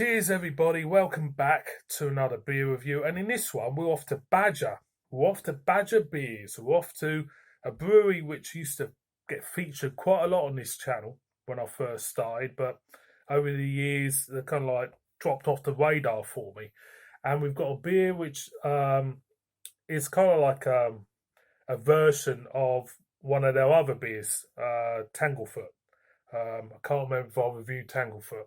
Cheers, everybody. Welcome back to another beer review. And in this one, we're off to Badger. We're off to Badger Beers. We're off to a brewery which used to get featured quite a lot on this channel when I first started. But over the years, they kind of like dropped off the radar for me. And we've got a beer which is kind of like a version of one of their other beers, Tanglefoot. I can't remember if I reviewed Tanglefoot.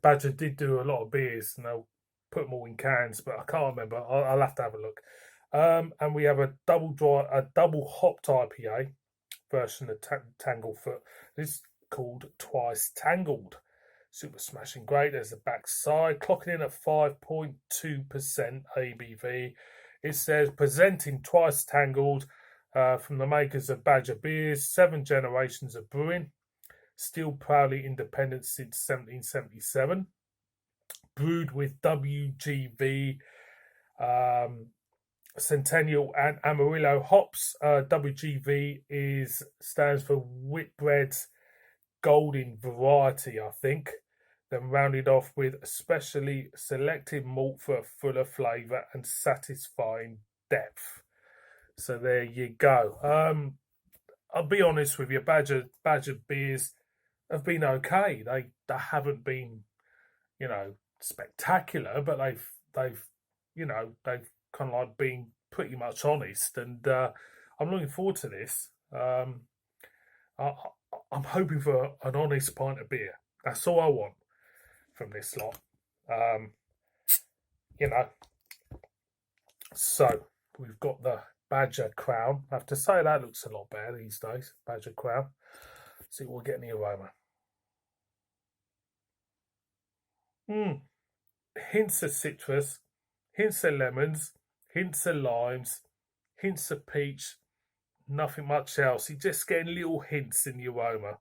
Badger did do a lot of beers, and they'll put them all in cans, but I can't remember. I'll have to have a look. And we have a double hopped IPA version of Tanglefoot. It's called Twice Tangled. Super smashing great. There's the back side, clocking in at 5.2% ABV. It says presenting Twice Tangled from the makers of Badger Beers, 7 generations of brewing. Still proudly independent since 1777. Brewed with WGV, Centennial and Amarillo hops. WGV stands for Whitbread's Golden Variety, I think. Then rounded off with specially selected malt for a fuller flavour and satisfying depth. So there you go. I'll be honest with you, Badger Beers have been okay. They haven't been, spectacular, but they've kind of like been pretty much honest. And I'm looking forward to this. I'm hoping for an honest pint of beer. That's all I want from this lot. So we've got the Badger Crown. I have to say that looks a lot better these days. Badger Crown. See what we're getting the aroma. Hints of citrus, hints of lemons, hints of limes, hints of peach, nothing much else. You're just getting little hints in the aroma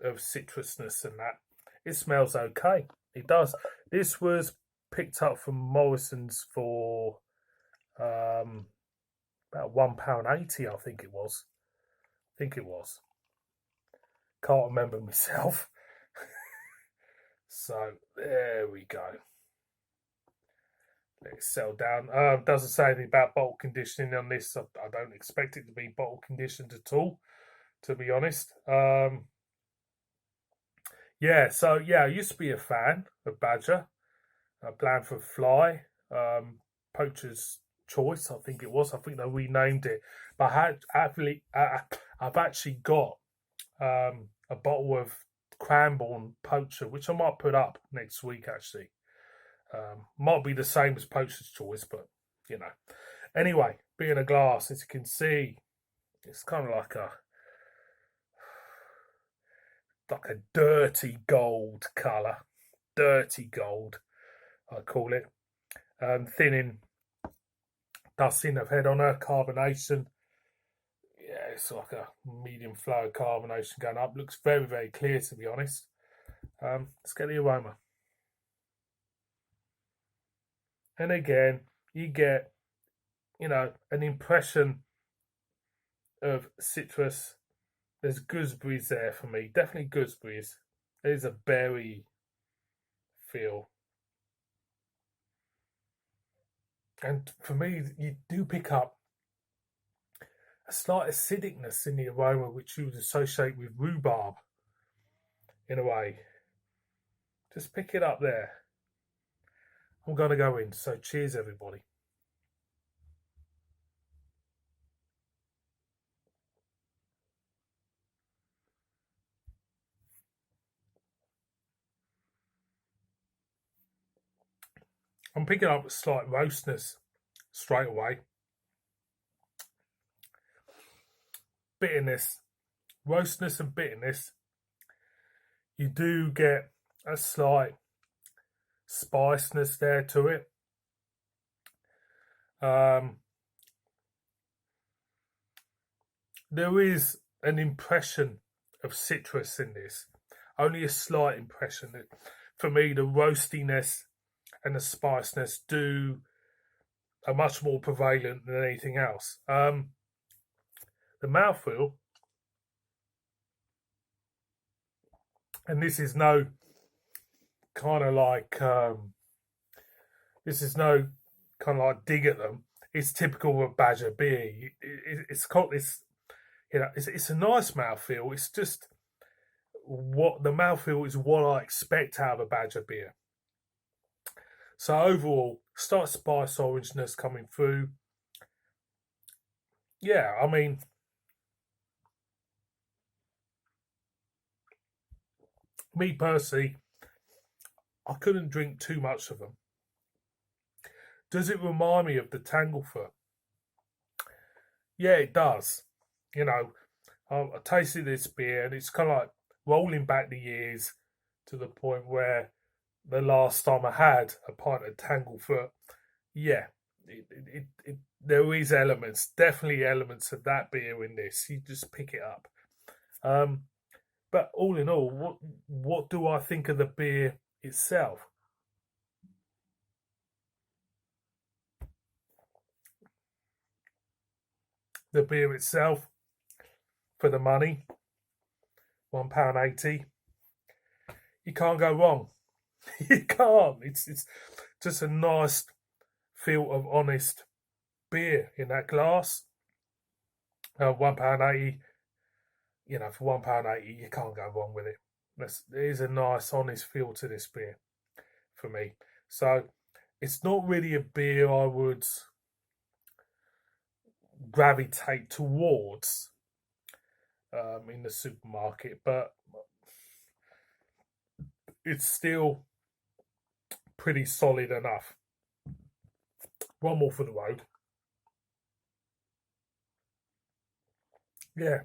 of citrusness and that. It smells okay. It does. This was picked up from Morrison's for about £1.80, I think it was. Can't remember myself. So there we go. Let it settle down. Doesn't say anything about bottle conditioning on this. I don't expect it to be bottle conditioned at all, to be honest. I used to be a fan of Badger. Blandford Fly, Poacher's Choice, I think it was. I think they renamed it. But I've actually got a bottle of Cranbourne Poacher, which I might put up next week, actually. Might be the same as Poacher's Choice, but, Anyway, being a glass, as you can see, it's kind of like a dirty gold colour. Dirty gold, I call it. Thinning, dusting of head on her, carbonation. Yeah, it's like a medium flow of carbonation going up. Looks very, very clear, to be honest. Let's get the aroma. And again, you get, an impression of citrus. There's gooseberries there for me. Definitely gooseberries. There's a berry feel. And for me, you do pick up a slight acidicness in the aroma, which you would associate with rhubarb, in a way. Just pick it up there. I'm going to go in, so cheers, everybody. I'm picking up a slight roastness straight away. Bitterness, roastness and bitterness. You do get a slight spiciness there to it. There is an impression of citrus in this, only a slight impression. For me, the roastiness and the spiciness are much more prevalent than anything else. The mouthfeel, and this is no kind of like this is no kind of like dig at them. It's typical of a Badger beer. It's got this, it's a nice mouthfeel. It's just what the mouthfeel is what I expect out of a Badger beer. So overall, start spice orangeness coming through. Yeah, I mean, me personally, I couldn't drink too much of them. Does it remind me of the Tangled? Yeah, it does. You know, I tasted this beer and it's kind of like rolling back the years to the point where the last time I had a pint of Tanglefoot, yeah, there is elements, definitely elements of that beer in this. You just pick it up. Um, but all in all, what do I think of the beer itself? The beer itself, for the money, £1.80. You can't go wrong. You can't. It's just a nice feel of honest beer in that glass. £1.80. For £1.80, you can't go wrong with it. There is a nice, honest feel to this beer for me. So it's not really a beer I would gravitate towards in the supermarket, but it's still pretty solid enough. One more for the road. Yeah.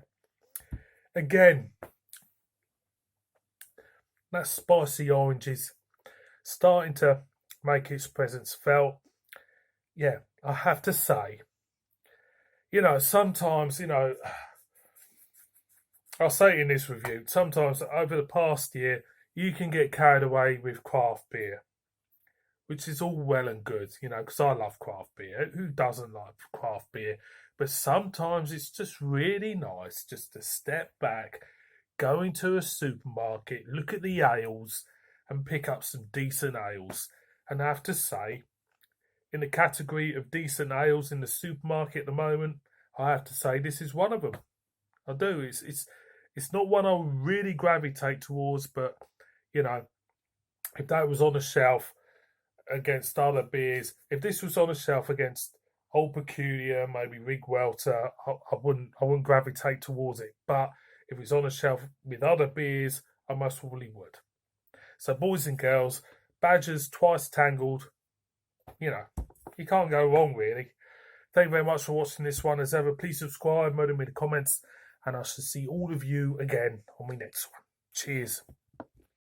Again, that spicy orange is starting to make its presence felt. Yeah, I have to say, sometimes, I'll say it in this review, sometimes over the past year, you can get carried away with craft beer, which is all well and good, because I love craft beer. Who doesn't like craft beer? But sometimes it's just really nice just to step back, go into a supermarket, look at the ales, and pick up some decent ales. And I have to say, in the category of decent ales in the supermarket at the moment, I have to say this is one of them. I do. It's not one I really gravitate towards, but if that was on a shelf against other beers, if this was on a shelf against Old Peculiar, maybe Rig Welter, I wouldn't gravitate towards it. But if it's on a shelf with other beers, I most probably would. So, boys and girls, Badgers twice Tangled, you can't go wrong, really. Thank you very much for watching this one. As ever, please subscribe, murder me in the comments, and I shall see all of you again on my next one. Cheers.